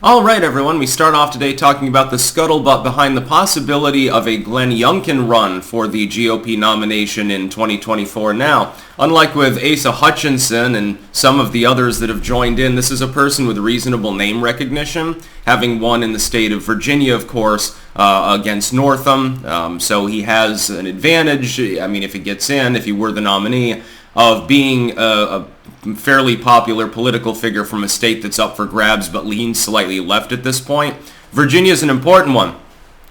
All right, everyone, we start off today talking about the scuttlebutt behind the possibility of a Glennyoungkin run for the GOP nomination in 2024. Now, unlike with Asa Hutchinson and some of the others that have joined in, this is a person with reasonable name recognition, having won in the state of Virginia, of course, against Northam. So he has an advantage, I mean, if he gets in, if he were the nominee, of being a fairly popular political figure from a state that's up for grabs but leans slightly left at this point. Virginia is an important one.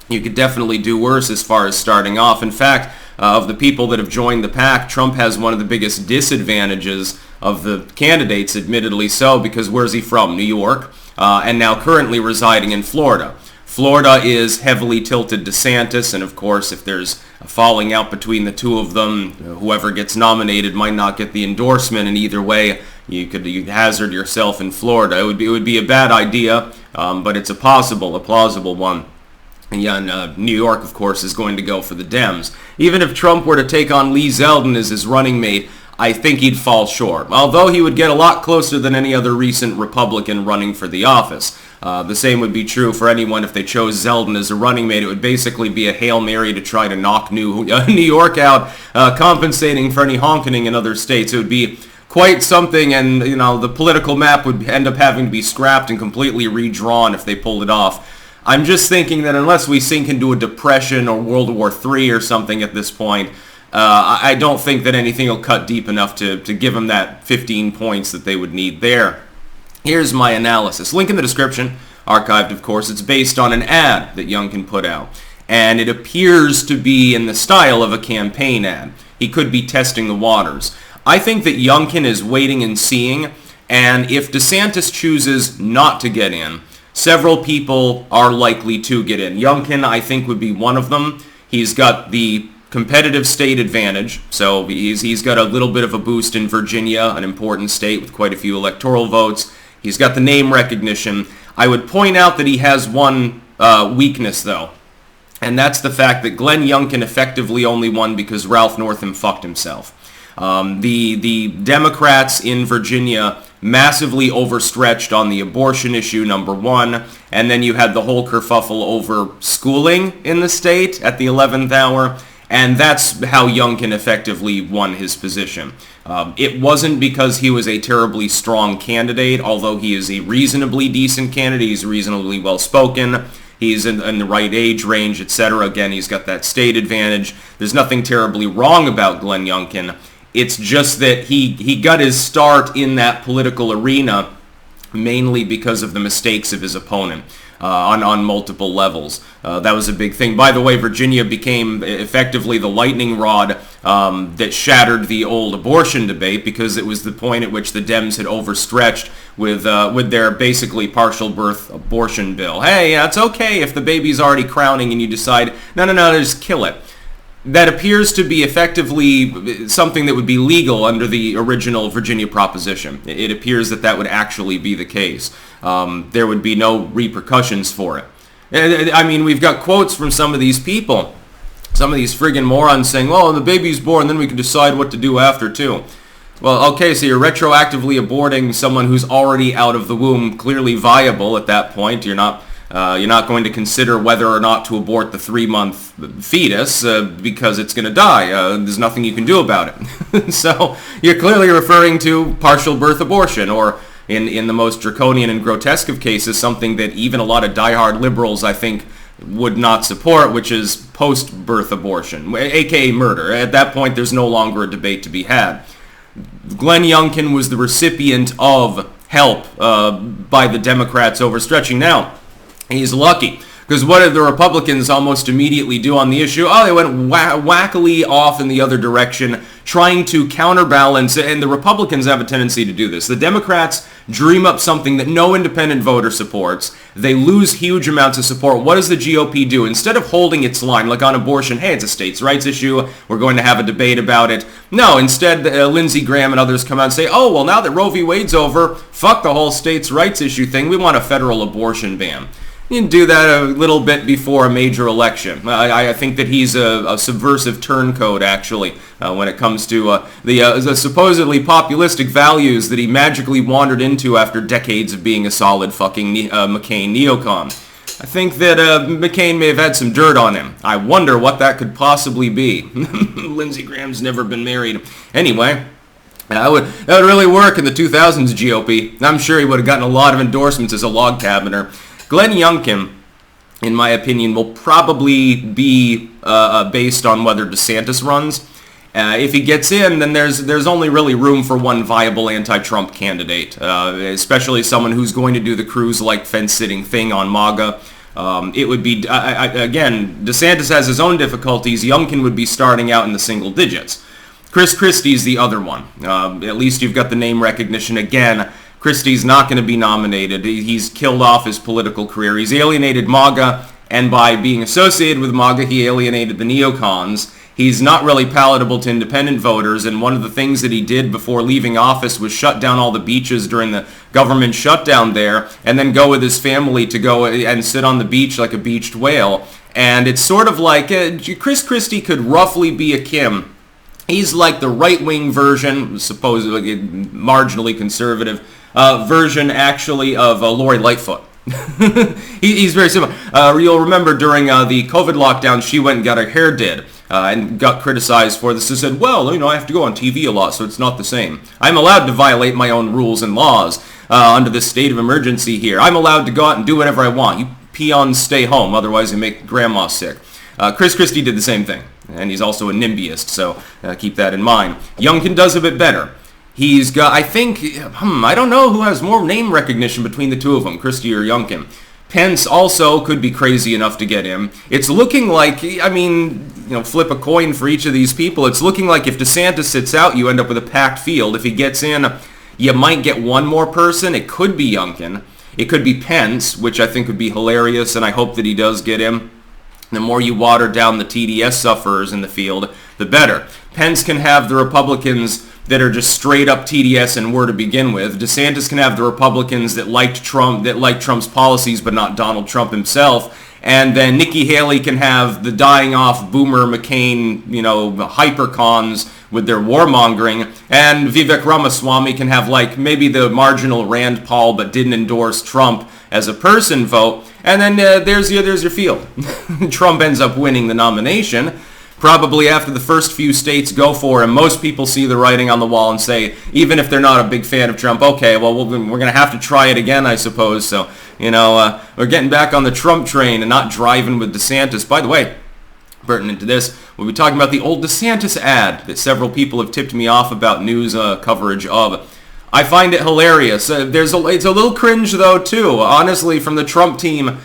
You could definitely do worse as far as starting off. In fact, of the people that have joined the pack, Trump has one of the biggest disadvantages of the candidates, admittedly so, because where's he from? New York, and now currently residing in Florida. Florida is heavily tilted DeSantis, and of course, if there's a falling out between the two of them, whoever gets nominated might not get the endorsement, and either way, you could hazard yourself in Florida. It would be a bad idea, but it's a plausible one. And New York, of course, is going to go for the Dems. Even if Trump were to take on Lee Zeldin as his running mate, I think he'd fall short, although he would get a lot closer than any other recent Republican running for the office. The same would be true for anyone if they chose Zeldin as a running mate. It would basically be a Hail Mary to try to knock New York out, compensating for any honking in other states. It would be quite something, and the political map would end up having to be scrapped and completely redrawn if they pulled it off. I'm just thinking that unless we sink into a depression or World War III or something at this point, I don't think that anything will cut deep enough to give them that 15 points that they would need there. Here's my analysis. Link in the description. Archived, of course. It's based on an ad that Youngkin put out. And it appears to be in the style of a campaign ad. He could be testing the waters. I think that Youngkin is waiting and seeing. And if DeSantis chooses not to get in, several people are likely to get in. Youngkin, I think, would be one of them. He's got the competitive state advantage, so he's got a little bit of a boost in Virginia, an important state with quite a few electoral votes. He's got the name recognition. I would point out that he has one weakness, though, and that's the fact that Glennyoungkin effectively only won because Ralph Northam fucked himself. The Democrats in Virginia massively overstretched on the abortion issue, number one, and then you had the whole kerfuffle over schooling in the state at the 11th hour. And that's how Youngkin effectively won his position. It wasn't because he was a terribly strong candidate, although he is a reasonably decent candidate. He's reasonably well-spoken. He's in the right age range, etc. Again, he's got that state advantage. There's nothing terribly wrong about Glennyoungkin. It's just that he got his start in that political arena mainly because of the mistakes of his opponent. On multiple levels. That was a big thing. By the way, Virginia became effectively the lightning rod that shattered the old abortion debate because it was the point at which the Dems had overstretched with their basically partial birth abortion bill. Hey, it's okay if the baby's already crowning and you decide, no, just kill it. That appears to be effectively something that would be legal under the original Virginia proposition. It appears that would actually be the case. There would be no repercussions for it. I mean, we've got quotes from some of these people, some of these friggin' morons saying, well, the baby's born, then we can decide what to do after, too. Well, okay, so you're retroactively aborting someone who's already out of the womb, clearly viable at that point. You're not going to consider whether or not to abort the 3-month fetus because it's going to die. There's nothing you can do about it. So you're clearly referring to partial birth abortion, or in the most draconian and grotesque of cases, something that even a lot of diehard liberals, I think, would not support, which is post-birth abortion, aka murder. At that point, there's no longer a debate to be had. Glennyoungkin was the recipient of help by the Democrats overstretching. Now, he's lucky, because what did the Republicans almost immediately do on the issue? Oh, they went wackily off in the other direction, trying to counterbalance, and the Republicans have a tendency to do this. The Democrats dream up something that no independent voter supports. They lose huge amounts of support. What does the GOP do? Instead of holding its line, like on abortion, hey, it's a states' rights issue, we're going to have a debate about it. No, instead, Lindsey Graham and others come out and say, oh, well, now that Roe v. Wade's over, fuck the whole states' rights issue thing, we want a federal abortion ban. You do that a little bit before a major election. I think that he's a subversive turncoat, actually, when it comes to the supposedly populistic values that he magically wandered into after decades of being a solid fucking McCain neocon. I think that McCain may have had some dirt on him. I wonder what that could possibly be. Lindsey Graham's never been married. Anyway, that would really work in the 2000s GOP. I'm sure he would have gotten a lot of endorsements as a log cabineter. Glennyoungkin, in my opinion, will probably be based on whether DeSantis runs. If he gets in, then there's only really room for one viable anti-Trump candidate, especially someone who's going to do the cruise-like fence-sitting thing on MAGA. It would be, again, DeSantis has his own difficulties. Youngkin would be starting out in the single digits. Chris Christie's the other one. At least you've got the name recognition again. Christie's not going to be nominated. He's killed off his political career. He's alienated MAGA, and by being associated with MAGA, he alienated the neocons. He's not really palatable to independent voters, and one of the things that he did before leaving office was shut down all the beaches during the government shutdown there, and then go with his family to go and sit on the beach like a beached whale. And it's sort of like Chris Christie could roughly be a Kim. He's like the right-wing version, supposedly marginally conservative version, actually, of Lori Lightfoot. He's very similar. You'll remember during the COVID lockdown, she went and got her hair did. And got criticized for this and said, well, I have to go on TV a lot, so it's not the same. I'm allowed to violate my own rules and laws under this state of emergency here. I'm allowed to go out and do whatever I want. You peons stay home, otherwise you make grandma sick. Chris Christie did the same thing, and he's also a NIMBYist, so keep that in mind. Youngkin does a bit better. He's got, I think, I don't know who has more name recognition between the two of them, Christie or Youngkin. Pence also could be crazy enough to get him. It's looking like, flip a coin for each of these people. It's looking like if DeSantis sits out, you end up with a packed field. If he gets in, you might get one more person. It could be Youngkin. It could be Pence, which I think would be hilarious, and I hope that he does get him. The more you water down the TDS sufferers in the field, the better. Pence can have the Republicans that are just straight up TDS and were to begin with. DeSantis can have the Republicans that liked Trump, that like Trump's policies, but not Donald Trump himself. And then Nikki Haley can have the dying off boomer McCain, hypercons with their warmongering. And Vivek Ramaswamy can have maybe the marginal Rand Paul but didn't endorse Trump as a person vote. And then there's your field. Trump ends up winning the nomination. Probably after the first few states go for him, most people see the writing on the wall and say, even if they're not a big fan of Trump, okay, well, we're going to have to try it again, I suppose. So, we're getting back on the Trump train and not driving with DeSantis. By the way, pertinent to this, we'll be talking about the old DeSantis ad that several people have tipped me off about news coverage of. I find it hilarious. It's a little cringe, though, too. Honestly, from the Trump team,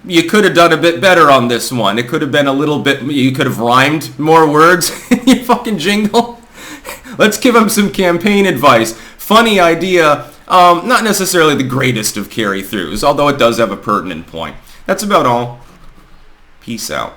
you could have done a bit better on this one. It could have been a little bit, you could have rhymed more words in your fucking jingle. Let's give him some campaign advice. Funny idea, not necessarily the greatest of carry-throughs, although it does have a pertinent point. That's about all. Peace out.